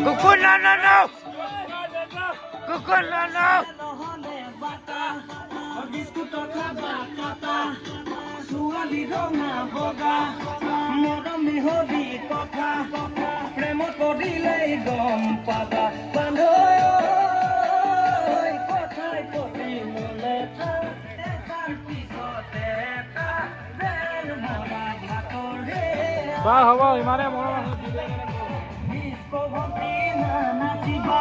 কুকুৰ না কুকুৰ না ছোৱালী ৰঙা বগা মৰম মিহলি কথা প্ৰেমত পৰিলেই গম পাবা বান্ধৈ কথাই প্ৰতি মনে এটাৰ পিছতে এটা যেন মৰা ভাতৰে বাৰু হ'ব ইমানে মৰম আছে বিশ্বভক্তি নাচিবা